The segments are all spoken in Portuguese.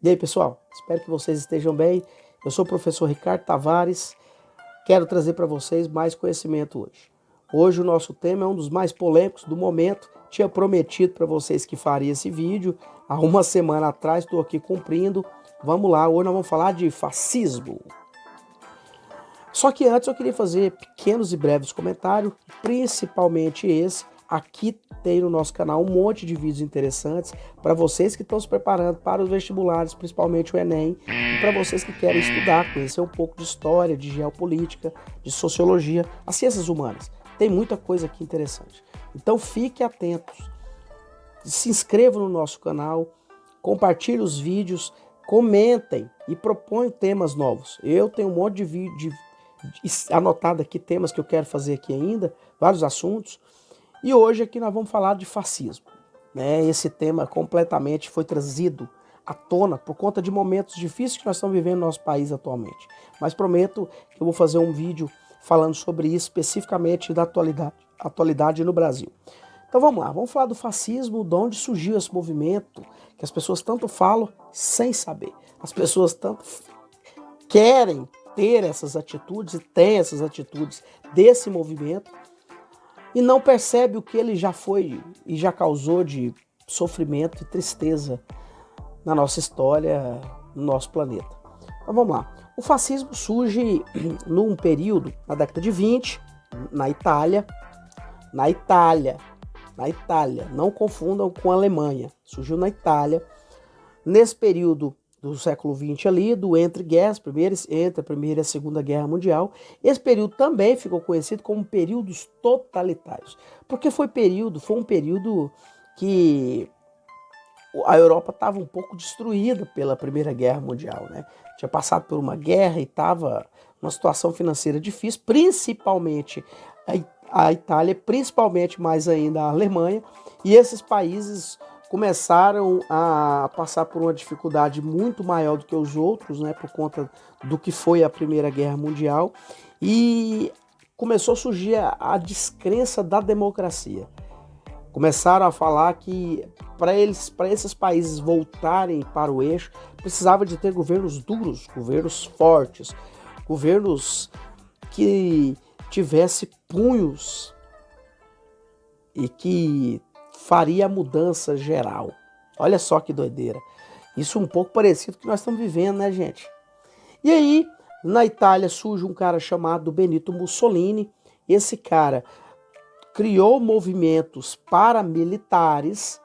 E aí, pessoal? Espero que vocês estejam bem. Eu sou o professor Ricardo Tavares. Quero trazer para vocês mais conhecimento hoje. Hoje o nosso tema é um dos mais polêmicos do momento. Tinha prometido para vocês que faria esse vídeo há uma semana atrás, estou aqui cumprindo. Vamos lá, hoje nós vamos falar de fascismo. Só que antes eu queria fazer pequenos e breves comentários, principalmente esse. Aqui tem no nosso canal um monte de vídeos interessantes para vocês que estão se preparando para os vestibulares, principalmente o Enem, e para vocês que querem estudar, conhecer um pouco de história, de geopolítica, de sociologia, as ciências humanas. Tem muita coisa aqui interessante. Então fiquem atentos, se inscrevam no nosso canal, compartilhem os vídeos, comentem e proponham temas novos. Eu tenho um monte de vídeo anotado aqui, temas que eu quero fazer aqui ainda, vários assuntos. E hoje aqui nós vamos falar de fascismo. Esse tema completamente foi trazido à tona por conta de momentos difíceis que nós estamos vivendo no nosso país atualmente. Mas prometo que eu vou fazer um vídeo falando sobre isso especificamente da atualidade no Brasil. Então vamos lá, vamos falar do fascismo, de onde surgiu esse movimento, que as pessoas tanto falam sem saber. As pessoas tanto querem ter essas atitudes e têm essas atitudes desse movimento, e não percebe o que ele já foi e já causou de sofrimento e tristeza na nossa história, no nosso planeta. Então vamos lá. O fascismo surge num período, na década de 20, na Itália, não confundam com a Alemanha, surgiu na Itália, nesse período do século XX ali, do entre guerras, entre a Primeira e a Segunda Guerra Mundial. Esse período também ficou conhecido como períodos totalitários, porque foi um período que a Europa estava um pouco destruída pela Primeira Guerra Mundial, né? Tinha passado por uma guerra e estava numa situação financeira difícil, principalmente a Itália, principalmente mais ainda a Alemanha, e esses países começaram a passar por uma dificuldade muito maior do que os outros, né, por conta do que foi a Primeira Guerra Mundial, e começou a surgir a descrença da democracia. Começaram a falar que para esses países voltarem para o eixo, precisava de ter governos duros, governos fortes, governos que tivesse punhos e que faria a mudança geral. Olha só que doideira. Isso um pouco parecido com o que nós estamos vivendo, né, gente? E aí, na Itália surge um cara chamado Benito Mussolini. Esse cara criou movimentos paramilitares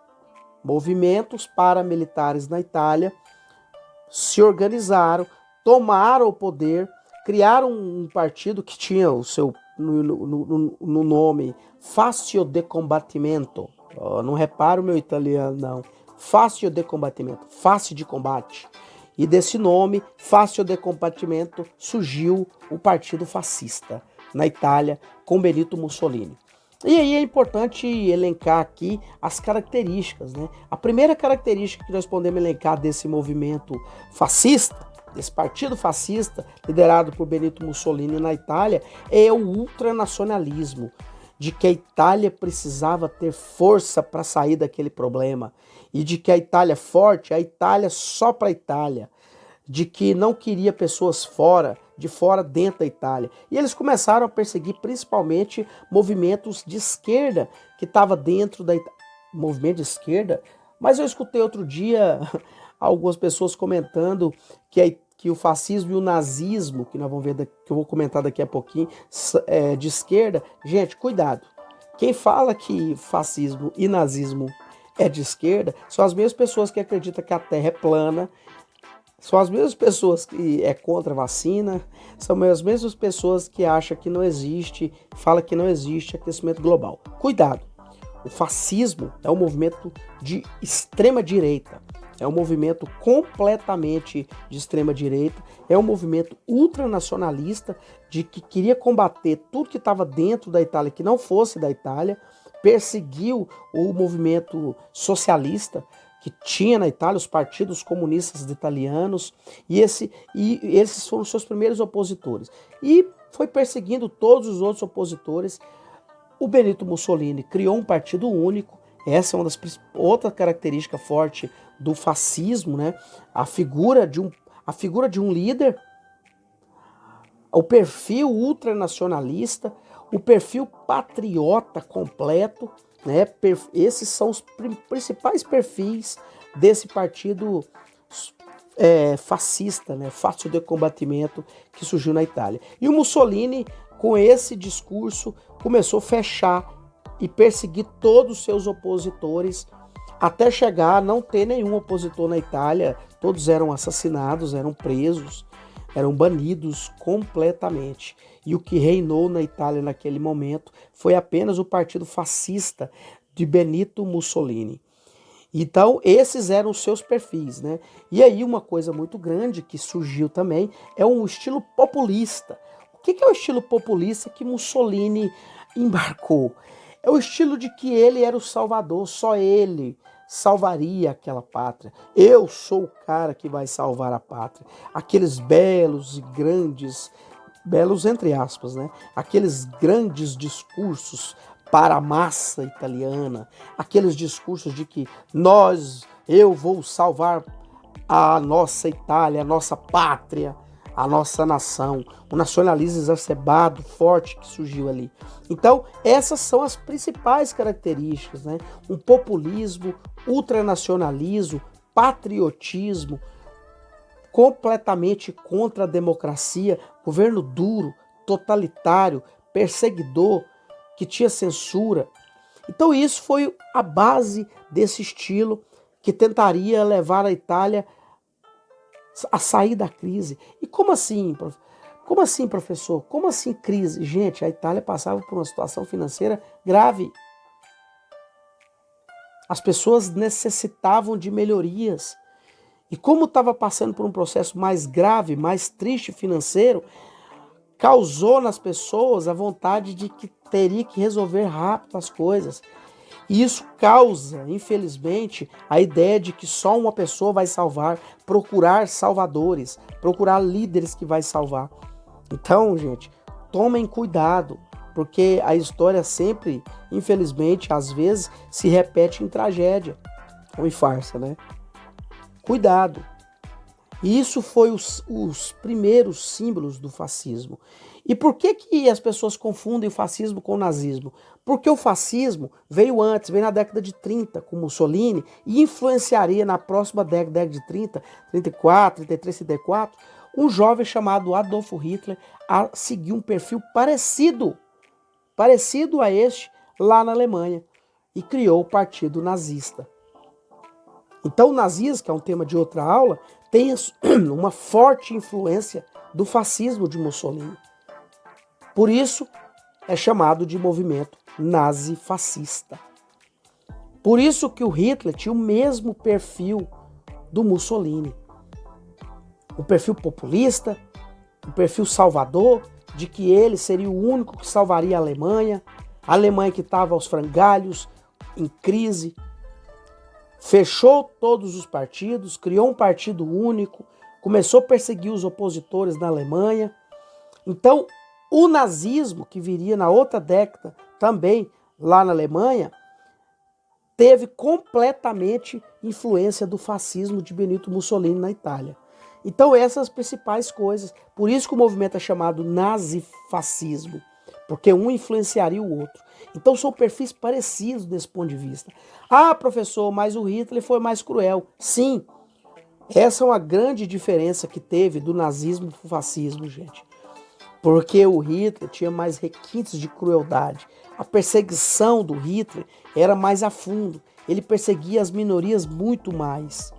na Itália, se organizaram, tomaram o poder, criaram um partido que tinha o seu no nome Fascio de Combattimento. Não repara o meu italiano, não. Fascio de Combattimento, face de combate. E desse nome, Fascio de Combattimento, surgiu o Partido Fascista na Itália com Benito Mussolini. E aí é importante elencar aqui as características, né? A primeira característica que nós podemos elencar desse movimento fascista, desse partido fascista liderado por Benito Mussolini na Itália, é o ultranacionalismo, de que a Itália precisava ter força para sair daquele problema, e de que a Itália forte, a Itália só para a Itália, de que não queria pessoas de fora dentro da Itália. E eles começaram a perseguir principalmente movimentos de esquerda que estavam dentro da Itália. Movimento de esquerda? Mas eu escutei outro dia algumas pessoas comentando que o fascismo e o nazismo, que nós vamos ver, que eu vou comentar daqui a pouquinho, de esquerda. Gente, cuidado. Quem fala que fascismo e nazismo é de esquerda são as mesmas pessoas que acreditam que a Terra é plana, são as mesmas pessoas que é contra a vacina, são as mesmas pessoas que acham que não existe, fala que não existe aquecimento global. Cuidado. O fascismo é um movimento de extrema direita. É um movimento completamente de extrema direita, é um movimento ultranacionalista de que queria combater tudo que estava dentro da Itália, que não fosse da Itália, perseguiu o movimento socialista que tinha na Itália, os partidos comunistas italianos, e esses foram os seus primeiros opositores. E foi perseguindo todos os outros opositores. O Benito Mussolini criou um partido único. Essa é outra característica forte do fascismo, né? A figura de um líder, o perfil ultranacionalista, o perfil patriota completo, né? Esses são os principais perfis desse partido fascista, né? Fácil de combatimento, que surgiu na Itália. E o Mussolini, com esse discurso, começou a fechar e perseguir todos os seus opositores, até chegar a não ter nenhum opositor na Itália. Todos eram assassinados, eram presos, eram banidos completamente. E o que reinou na Itália naquele momento foi apenas o partido fascista de Benito Mussolini. Então, esses eram os seus perfis, né? E aí, uma coisa muito grande que surgiu também é um estilo populista. O que é o estilo populista que Mussolini embarcou? É o estilo de que ele era o salvador, só ele salvaria aquela pátria. Eu sou o cara que vai salvar a pátria. Aqueles belos e grandes, belos entre aspas, né? Aqueles grandes discursos para a massa italiana, aqueles discursos de que eu vou salvar a nossa Itália, a nossa pátria, a nossa nação, o nacionalismo exacerbado, forte que surgiu ali. Então, essas são as principais características, né? Um populismo, ultranacionalismo, patriotismo, completamente contra a democracia, governo duro, totalitário, perseguidor, que tinha censura. Então isso foi a base desse estilo que tentaria levar a Itália a sair da crise. E como assim, como assim, professor? Como assim crise? Gente, a Itália passava por uma situação financeira grave. As pessoas necessitavam de melhorias. E como estava passando por um processo mais grave, mais triste financeiro, causou nas pessoas a vontade de que teria que resolver rápido as coisas. E isso causa, infelizmente, a ideia de que só uma pessoa vai salvar, procurar salvadores, procurar líderes que vai salvar. Então, gente, tomem cuidado, porque a história sempre, infelizmente, às vezes, se repete em tragédia ou em farsa, né? Cuidado. E isso foi os primeiros símbolos do fascismo. E por que as pessoas confundem o fascismo com o nazismo? Porque o fascismo veio antes, veio na década de 30 com Mussolini e influenciaria na próxima década de 30, 34, 33, 34, um jovem chamado Adolf Hitler a seguir um perfil parecido a este lá na Alemanha e criou o Partido Nazista. Então o nazismo, que é um tema de outra aula, tem uma forte influência do fascismo de Mussolini. Por isso é chamado de movimento nazi-fascista. Por isso que o Hitler tinha o mesmo perfil do Mussolini. O perfil populista, o perfil salvador, de que ele seria o único que salvaria a Alemanha que estava aos frangalhos, em crise. Fechou todos os partidos, criou um partido único, começou a perseguir os opositores na Alemanha. Então, o nazismo, que viria na outra década, também lá na Alemanha, teve completamente influência do fascismo de Benito Mussolini na Itália. Então, essas as principais coisas. Por isso que o movimento é chamado nazifascismo, porque um influenciaria o outro. Então são perfis parecidos desse ponto de vista. Ah, professor, mas o Hitler foi mais cruel. Sim, essa é uma grande diferença que teve do nazismo para o fascismo, gente. Porque o Hitler tinha mais requintes de crueldade. A perseguição do Hitler era mais a fundo. Ele perseguia as minorias muito mais.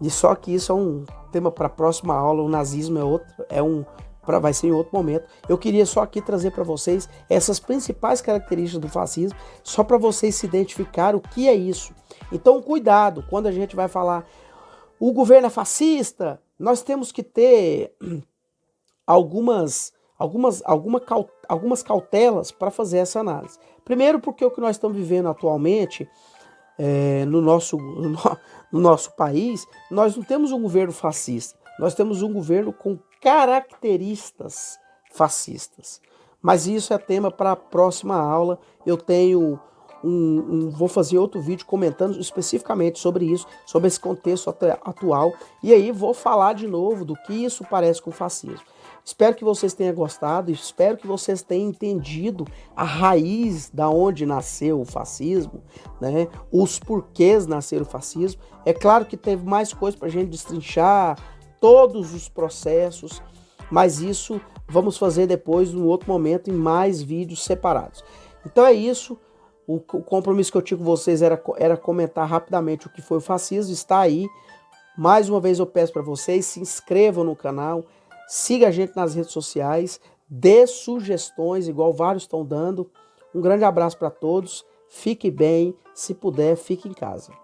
E só que isso é um tema para a próxima aula. O nazismo vai ser em outro momento. Eu queria só aqui trazer para vocês essas principais características do fascismo, só para vocês se identificarem o que é isso. Então, cuidado, quando a gente vai falar o governo é fascista, nós temos que ter algumas cautelas para fazer essa análise. Primeiro, porque o que nós estamos vivendo atualmente no nosso país, nós não temos um governo fascista, nós temos um governo com características fascistas. Mas isso é tema para a próxima aula. Eu tenho vou fazer outro vídeo comentando especificamente sobre isso, sobre esse contexto atual. E aí vou falar de novo do que isso parece com o fascismo. Espero que vocês tenham gostado, espero que vocês tenham entendido a raiz da onde nasceu o fascismo, né? Os porquês nasceram o fascismo. É claro que teve mais coisa para a gente destrinchar, todos os processos, mas isso vamos fazer depois, num outro momento, em mais vídeos separados. Então é isso. O compromisso que eu tinha com vocês era comentar rapidamente o que foi o fascismo. Está aí. Mais uma vez eu peço para vocês, se inscrevam no canal, siga a gente nas redes sociais, dê sugestões, igual vários estão dando. Um grande abraço para todos. Fique bem. Se puder, fique em casa.